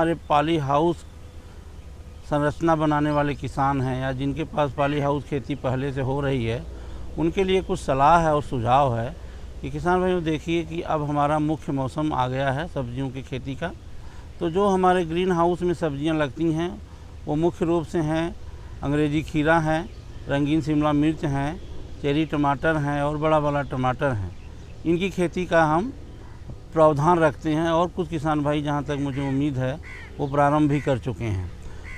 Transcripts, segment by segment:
हमारे poly house संरचना बनाने वाले किसान हैं या जिनके पास पॉली हाउस खेती पहले से हो रही है, उनके लिए कुछ सलाह है और सुझाव है कि किसान भाइयों देखिए कि अब हमारा मुख्य मौसम आ गया है सब्जियों की खेती का। तो जो हमारे ग्रीन हाउस में सब्जियां लगती हैं वो मुख्य रूप से हैं अंग्रेजी खीरा है, रंगीन शिमला मिर्च हैं, चेरी टमाटर हैं और बड़ा वाला टमाटर हैं। इनकी खेती का हम प्रावधान रखते हैं और कुछ किसान भाई जहाँ तक मुझे उम्मीद है वो प्रारंभ भी कर चुके हैं।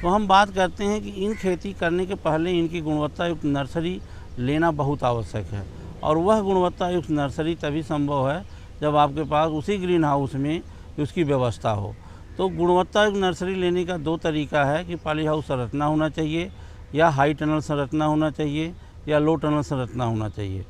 तो हम बात करते हैं कि इन खेती करने के पहले इनकी गुणवत्ता युक्त नर्सरी लेना बहुत आवश्यक है और वह गुणवत्ता युक्त नर्सरी तभी संभव है जब आपके पास उसी ग्रीन हाउस में उसकी व्यवस्था हो। तो गुणवत्ता युक्त नर्सरी लेने का दो तरीका है कि पॉली हाउस संरचना होना चाहिए या हाई टनल संरचना होना चाहिए या लो टनल संरचना होना चाहिए।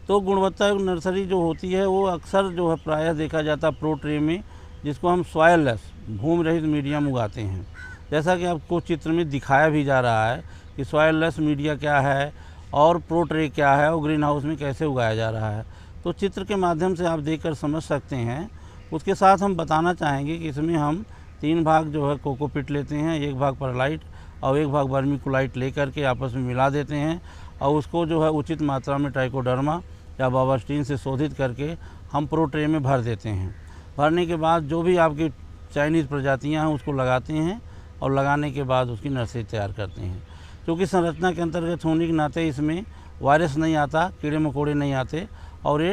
तो गुणवत्ता युक्त नर्सरी जो होती है वो अक्सर जो है प्रायः देखा जाता है प्रो ट्रे में, जिसको हम सॉयल लेस भूमि रहित मीडियम उगाते हैं। जैसा कि आपको चित्र में दिखाया भी जा रहा है कि सॉयल लेस मीडिया क्या है और प्रो ट्रे क्या है और ग्रीन हाउस में कैसे उगाया जा रहा है। तो चित्र के माध्यम से आप देखकर समझ सकते हैं। उसके साथ हम बताना चाहेंगे कि इसमें हम 3 भाग जो है कोकोपीट लेते हैं, 1 भाग परलाइट और 1 भाग वर्मीकुलाइट लेकर के आपस में मिला देते हैं और उसको जो है उचित मात्रा में ट्राइकोडर्मा या बाबास्टीन से शोधित करके हम प्रो ट्रे में भर देते हैं। भरने के बाद जो भी आपकी चाइनीज़ प्रजातियां हैं उसको लगाते हैं और लगाने के बाद उसकी नर्सरी तैयार करते हैं। क्योंकि संरचना के अंतर्गत होने के नाते इसमें वायरस नहीं आता, कीड़े मकोड़े नहीं आते और ये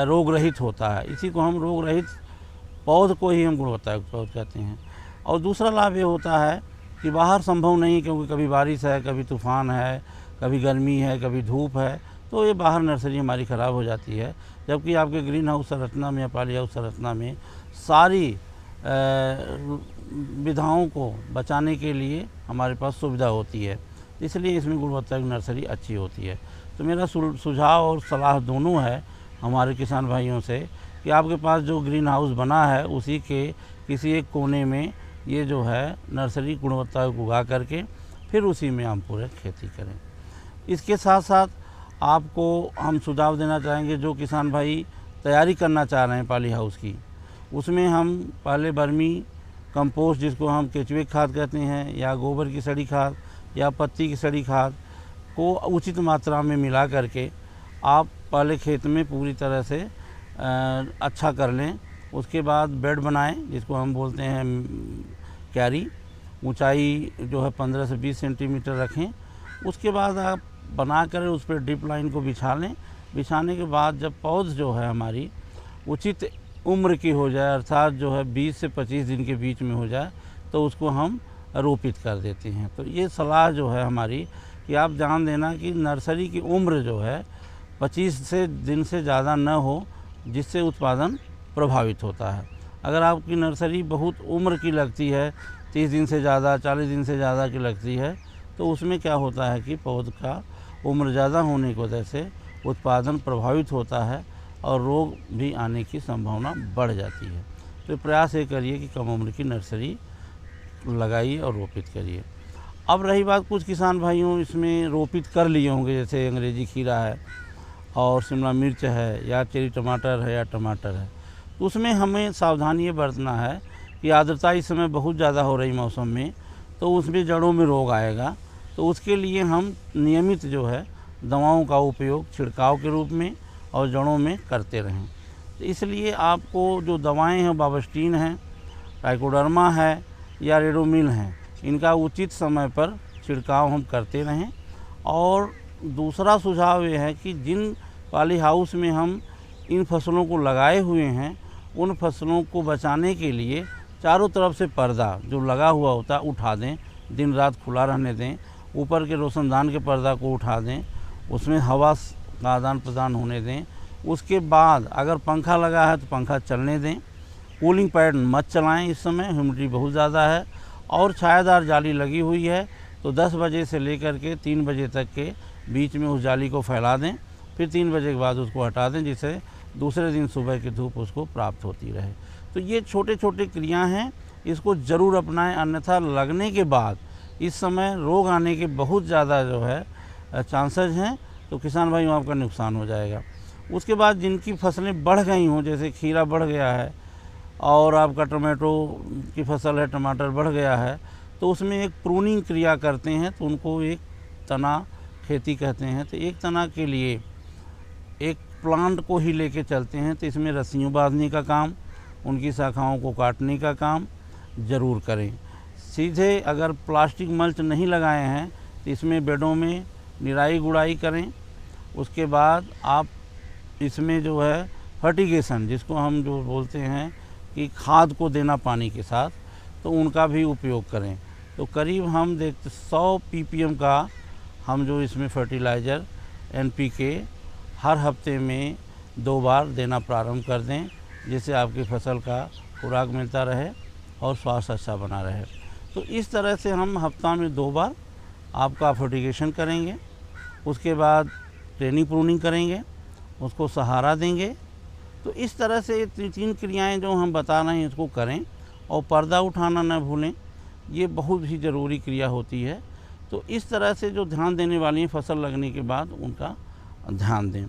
रोग रहित होता है। इसी को हम रोग रहित पौध को ही हम गुणवत्तायुक्त पौध कहते हैं। और दूसरा लाभ ये होता है कि बाहर संभव नहीं, क्योंकि कभी बारिश है, कभी तूफ़ान है, कभी गर्मी है, कभी धूप है, तो ये बाहर नर्सरी हमारी ख़राब हो जाती है। जबकि आपके ग्रीन हाउस संरचना में या पॉली हाउस संरचना में सारी विधाओं को बचाने के लिए हमारे पास सुविधा होती है, इसलिए इसमें गुणवत्तायुक्त नर्सरी अच्छी होती है। तो मेरा सुझाव और सलाह दोनों है हमारे किसान भाइयों से कि आपके पास जो ग्रीन हाउस बना है उसी के किसी एक कोने में ये जो है नर्सरी गुणवत्तायुक्त उगा करके फिर उसी में हम पूरे खेती करें। इसके साथ साथ आपको हम सुझाव देना चाहेंगे जो किसान भाई तैयारी करना चाह रहे हैं पॉली हाउस की, उसमें हम पहले वर्मी कंपोस्ट जिसको हम केचुए खाद कहते हैं या गोबर की सड़ी खाद या पत्ती की सड़ी खाद को उचित मात्रा में मिला करके आप पहले खेत में पूरी तरह से अच्छा कर लें। उसके बाद बेड बनाएं जिसको हम बोलते हैं क्यारी, ऊंचाई जो है 15 से 20 सेंटीमीटर रखें। उसके बाद आप बना कर उस पर ड्रिप लाइन को बिछा लें। बिछाने के बाद जब पौध जो है हमारी उचित उम्र की हो जाए, अर्थात जो है 20 से 25 दिन के बीच में हो जाए, तो उसको हम रोपित कर देते हैं। तो ये सलाह जो है हमारी कि आप जान देना कि नर्सरी की उम्र जो है 25 से दिन से ज़्यादा न हो, जिससे उत्पादन प्रभावित होता है। अगर आपकी नर्सरी बहुत उम्र की लगती है, 30 दिन से ज़्यादा, 40 दिन से ज़्यादा की लगती है, तो उसमें क्या होता है कि पौध का उम्र ज़्यादा होने की वजह से उत्पादन प्रभावित होता है और रोग भी आने की संभावना बढ़ जाती है। तो प्रयास ये करिए कि कम उम्र की नर्सरी लगाइए और रोपित करिए। अब रही बात, कुछ किसान भाइयों इसमें रोपित कर लिए होंगे, जैसे अंग्रेजी खीरा है और शिमला मिर्च है या चेरी टमाटर है या टमाटर है, तो उसमें हमें सावधानी ये बरतना है कि आर्द्रता इस समय बहुत ज़्यादा हो रही मौसम में, तो उसमें जड़ों में रोग आएगा। तो उसके लिए हम नियमित जो है दवाओं का उपयोग छिड़काव के रूप में और जड़ों में करते रहें। तो इसलिए आपको जो दवाएं हैं, बाबास्टीन है, ट्राइकोडर्मा है या रेडोमिल हैं, इनका उचित समय पर छिड़काव हम करते रहें। और दूसरा सुझाव ये है कि जिन पॉली हाउस में हम इन फसलों को लगाए हुए हैं, उन फसलों को बचाने के लिए चारों तरफ से पर्दा जो लगा हुआ होता है उठा दें, दिन रात खुला रहने दें। ऊपर के रोशनदान के पर्दा को उठा दें, उसमें हवा का आदान प्रदान होने दें। उसके बाद अगर पंखा लगा है तो पंखा चलने दें। कूलिंग पैड मत चलाएं, इस समय ह्यूमिडिटी बहुत ज़्यादा है। और छायादार जाली लगी हुई है तो 10 बजे से लेकर के 3 बजे तक के बीच में उस जाली को फैला दें, फिर 3 बजे के बाद उसको हटा दें, जिससे दूसरे दिन सुबह की धूप उसको प्राप्त होती रहे। तो ये छोटे छोटे क्रिया हैं, इसको ज़रूर अपनाएं, अन्यथा लगने के बाद इस समय रोग आने के बहुत ज़्यादा जो है चांसेस हैं, तो किसान भाइयों आपका नुकसान हो जाएगा। उसके बाद जिनकी फसलें बढ़ गई हों, जैसे खीरा बढ़ गया है और आपका टमाटो की फसल है, टमाटर बढ़ गया है, तो उसमें एक प्रूनिंग क्रिया करते हैं, तो उनको एक तना खेती कहते हैं। तो एक तना के लिए एक प्लांट को ही लेके चलते हैं, तो इसमें रस्सियों बांधने का काम, उनकी शाखाओं को काटने का काम ज़रूर करें। सीधे अगर प्लास्टिक मल्च नहीं लगाए हैं तो इसमें बेडों में निराई गुड़ाई करें। उसके बाद आप इसमें जो है फर्टिगेशन, जिसको हम जो बोलते हैं कि खाद को देना पानी के साथ, तो उनका भी उपयोग करें। तो करीब हम देखते 100 ppm का हम जो इसमें फर्टिलाइज़र NPK हर हफ्ते में 2 बार देना प्रारंभ कर दें, जिससे आपकी फसल का खुराक मिलता रहे और स्वास्थ्य अच्छा बना रहे। तो इस तरह से हम हफ्ता में 2 बार आपका फर्टिगेशन करेंगे। उसके बाद ट्रेनिंग प्रूनिंग करेंगे, उसको सहारा देंगे। तो इस तरह से 3 क्रियाएं जो हम बता रहे हैं इसको करें, और पर्दा उठाना न भूलें, ये बहुत ही ज़रूरी क्रिया होती है। तो इस तरह से जो ध्यान देने वाली हैं फसल लगने के बाद उनका ध्यान दें।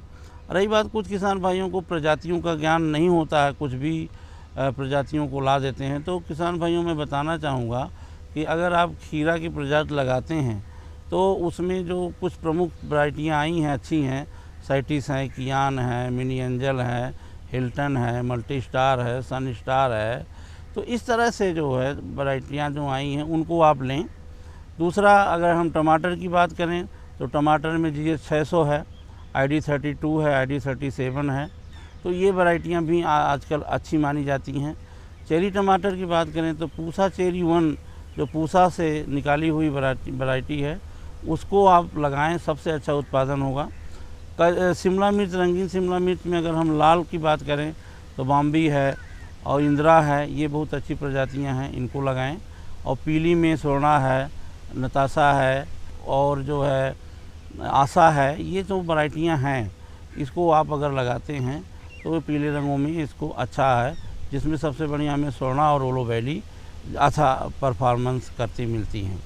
रही बात, कुछ किसान भाइयों को प्रजातियों का ज्ञान नहीं होता है, कुछ भी प्रजातियों को ला देते हैं। तो किसान भाइयों मैं बताना चाहूँगा कि अगर आप खीरा की प्रजाति लगाते हैं तो उसमें जो कुछ प्रमुख वैरायटियाँ आई हैं, अच्छी हैं, साइटिस है, कियान है, मिनी एंजल है, हिल्टन है, मल्टी स्टार है, सन स्टार है। तो इस तरह से जो है वैरायटियाँ जो आई हैं उनको आप लें। दूसरा, अगर हम टमाटर की बात करें तो टमाटर में GH 600 है, ID 32 है, ID 37 है। तो ये वैरायटियाँ भी आजकल अच्छी मानी जाती हैं। चेरी टमाटर की बात करें तो पूसा चेरी 1, जो पूसा से निकाली हुई वैरायटी है, उसको आप लगाएं, सबसे अच्छा उत्पादन होगा। शिमला मिर्च, रंगीन शिमला मिर्च में अगर हम लाल की बात करें तो बॉम्बी है और इंदिरा है, ये बहुत अच्छी प्रजातियां हैं, इनको लगाएं। और पीली में सोना है, नताशा है और जो है आशा है, ये जो वैरायटियां हैं इसको आप अगर लगाते हैं तो पीले रंगों में इसको अच्छा है, जिसमें सबसे बढ़िया हमें सोना और ओलो वैली अच्छा परफॉर्मेंस करती मिलती हैं।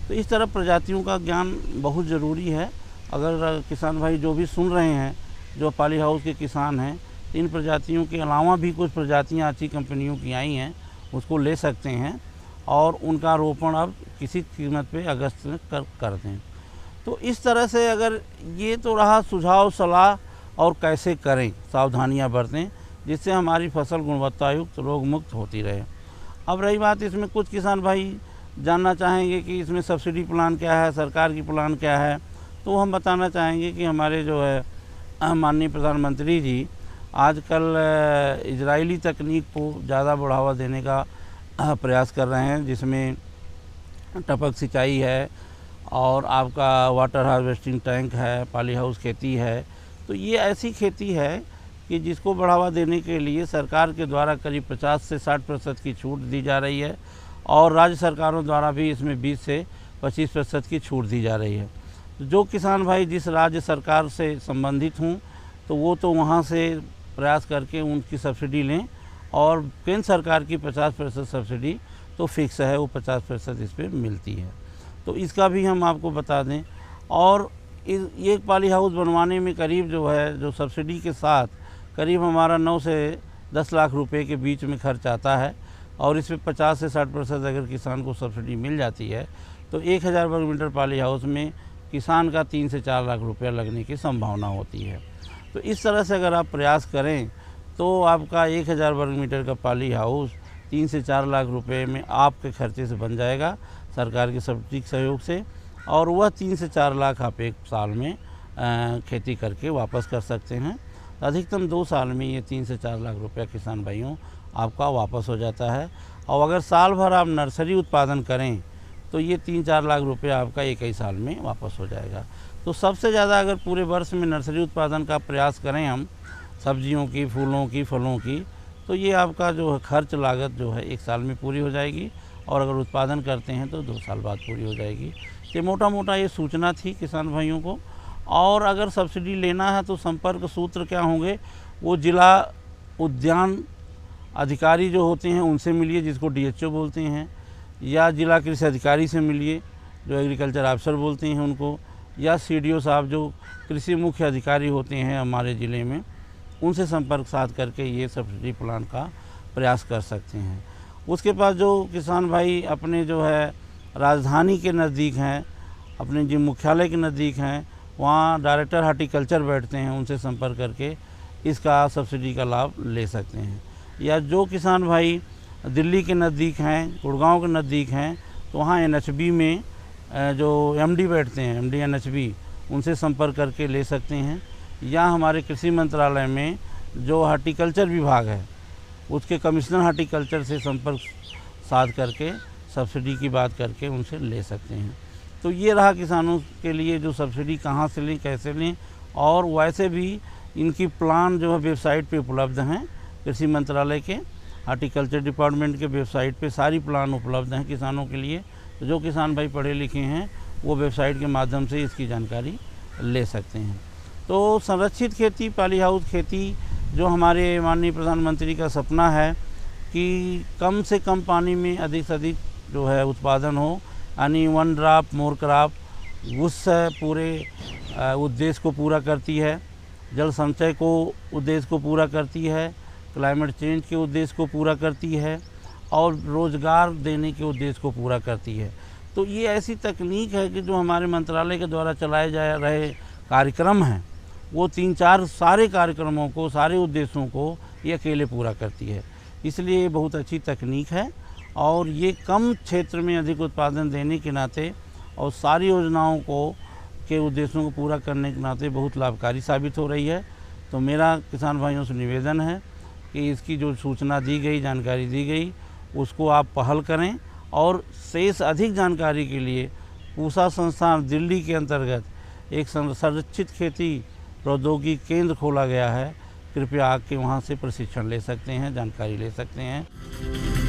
तो इस तरह प्रजातियों का ज्ञान बहुत ज़रूरी है। अगर किसान भाई जो भी सुन रहे हैं, जो पॉली हाउस के किसान हैं, इन प्रजातियों के अलावा भी कुछ प्रजातियां अच्छी कंपनियों की आई हैं, उसको ले सकते हैं और उनका रोपण अब किसी कीमत पे अगस्त में कर दें। तो इस तरह से अगर ये तो रहा सुझाव, सलाह और कैसे करें, सावधानियां बरतें, जिससे हमारी फसल गुणवत्तायुक्त, रोग मुक्त होती रहे। अब रही बात, इसमें कुछ किसान भाई जानना चाहेंगे कि इसमें सब्सिडी प्लान क्या है, सरकार की प्लान क्या है। तो हम बताना चाहेंगे कि हमारे जो है माननीय प्रधानमंत्री जी आजकल इजरायली तकनीक को ज़्यादा बढ़ावा देने का प्रयास कर रहे हैं, जिसमें टपक सिंचाई है और आपका वाटर हार्वेस्टिंग टैंक है, पॉली हाउस खेती है। तो ये ऐसी खेती है कि जिसको बढ़ावा देने के लिए सरकार के द्वारा करीब 50 से 60% की छूट दी जा रही है और राज्य सरकारों द्वारा भी इसमें 20 से 25% की छूट दी जा रही है। तो जो किसान भाई जिस राज्य सरकार से संबंधित हों तो वो तो वहाँ से प्रयास करके उनकी सब्सिडी लें, और केंद्र सरकार की 50% सब्सिडी तो फिक्स है, वो 50% इस पर मिलती है। तो इसका भी हम आपको बता दें। और ये पॉली हाउस बनवाने में करीब जो है, जो सब्सिडी के साथ करीब हमारा 9 से 10 लाख रुपए के बीच में खर्च आता है, और इसमें 50 से 60% अगर किसान को सब्सिडी मिल जाती है तो 1000 वर्ग मीटर पॉली हाउस में किसान का 3 से 4 लाख रुपया लगने की संभावना होती है। तो इस तरह से अगर आप प्रयास करें तो आपका 1000 वर्ग मीटर का पॉली हाउस 3 से 4 लाख रुपए में आपके खर्चे से बन जाएगा सरकार के सब्सिडी के सहयोग से, और वह 3 से 4 लाख आप एक साल में खेती करके वापस कर सकते हैं। अधिकतम 2 साल में ये 3 से 4 लाख रुपया किसान भाइयों आपका वापस हो जाता है। और अगर साल भर आप नर्सरी उत्पादन करें तो ये 3-4 लाख रुपया आपका एक ही साल में वापस हो जाएगा। तो सबसे ज़्यादा अगर पूरे वर्ष में नर्सरी उत्पादन का प्रयास करें हम, सब्जियों की, फूलों की, फलों की, तो ये आपका जो खर्च लागत जो है 1 साल में पूरी हो जाएगी, और अगर उत्पादन करते हैं तो 2 साल बाद पूरी हो जाएगी। तो मोटा मोटा ये सूचना थी किसान भाइयों को। और अगर सब्सिडी लेना है तो संपर्क सूत्र क्या होंगे, वो जिला उद्यान अधिकारी जो होते हैं उनसे मिलिए, जिसको DHO बोलते हैं, या जिला कृषि अधिकारी से मिलिए जो एग्रीकल्चर ऑफिसर बोलते हैं उनको, या CDO साहब जो कृषि मुख्य अधिकारी होते हैं हमारे ज़िले में, उनसे संपर्क साध करके ये सब्सिडी प्लान का प्रयास कर सकते हैं। उसके पास जो किसान भाई अपने जो है राजधानी के नज़दीक हैं, अपने जो मुख्यालय के नज़दीक हैं, वहाँ डायरेक्टर हार्टिकल्चर बैठते हैं, उनसे संपर्क करके इसका सब्सिडी का लाभ ले सकते हैं। या जो किसान भाई दिल्ली के नज़दीक हैं, गुड़गांव के नज़दीक हैं, तो वहाँ NHB में जो MD बैठते हैं, MD NHB, उनसे संपर्क करके ले सकते हैं। या हमारे कृषि मंत्रालय में जो हार्टिकल्चर विभाग है, उसके कमिश्नर हार्टिकल्चर से संपर्क साध करके सब्सिडी की बात करके उनसे ले सकते हैं। तो ये रहा किसानों के लिए जो सब्सिडी कहाँ से लें, कैसे लें। और वैसे भी इनकी प्लान जो है वेबसाइट पे उपलब्ध हैं, कृषि मंत्रालय के हार्टिकल्चर डिपार्टमेंट के वेबसाइट पे सारी प्लान उपलब्ध हैं किसानों के लिए। तो जो किसान भाई पढ़े लिखे हैं वो वेबसाइट के माध्यम से इसकी जानकारी ले सकते हैं। तो संरक्षित खेती, पॉली हाउस खेती, जो हमारे माननीय प्रधानमंत्री का सपना है कि कम से कम पानी में अधिक से अधिक जो है उत्पादन हो, यानी 1 ड्रॉप मोर क्रॉप, उस पूरे उद्देश्य को पूरा करती है। जल संचय को उद्देश्य को पूरा करती है, क्लाइमेट चेंज के उद्देश्य को पूरा करती है और रोज़गार देने के उद्देश्य को पूरा करती है। तो ये ऐसी तकनीक है कि जो हमारे मंत्रालय के द्वारा चलाए जा रहे कार्यक्रम हैं, वो 3-4 सारे कार्यक्रमों को, सारे उद्देश्यों को ये अकेले पूरा करती है। इसलिए ये बहुत अच्छी तकनीक है और ये कम क्षेत्र में अधिक उत्पादन देने के नाते और सारी योजनाओं को के उद्देश्यों को पूरा करने के नाते बहुत लाभकारी साबित हो रही है। तो मेरा किसान भाइयों से निवेदन है कि इसकी जो सूचना दी गई, जानकारी दी गई, उसको आप पहल करें। और शेष अधिक जानकारी के लिए पूसा संस्थान दिल्ली के अंतर्गत एक संरक्षित खेती प्रौद्योगिकी केंद्र खोला गया है, कृपया आके वहाँ से प्रशिक्षण ले सकते हैं, जानकारी ले सकते हैं।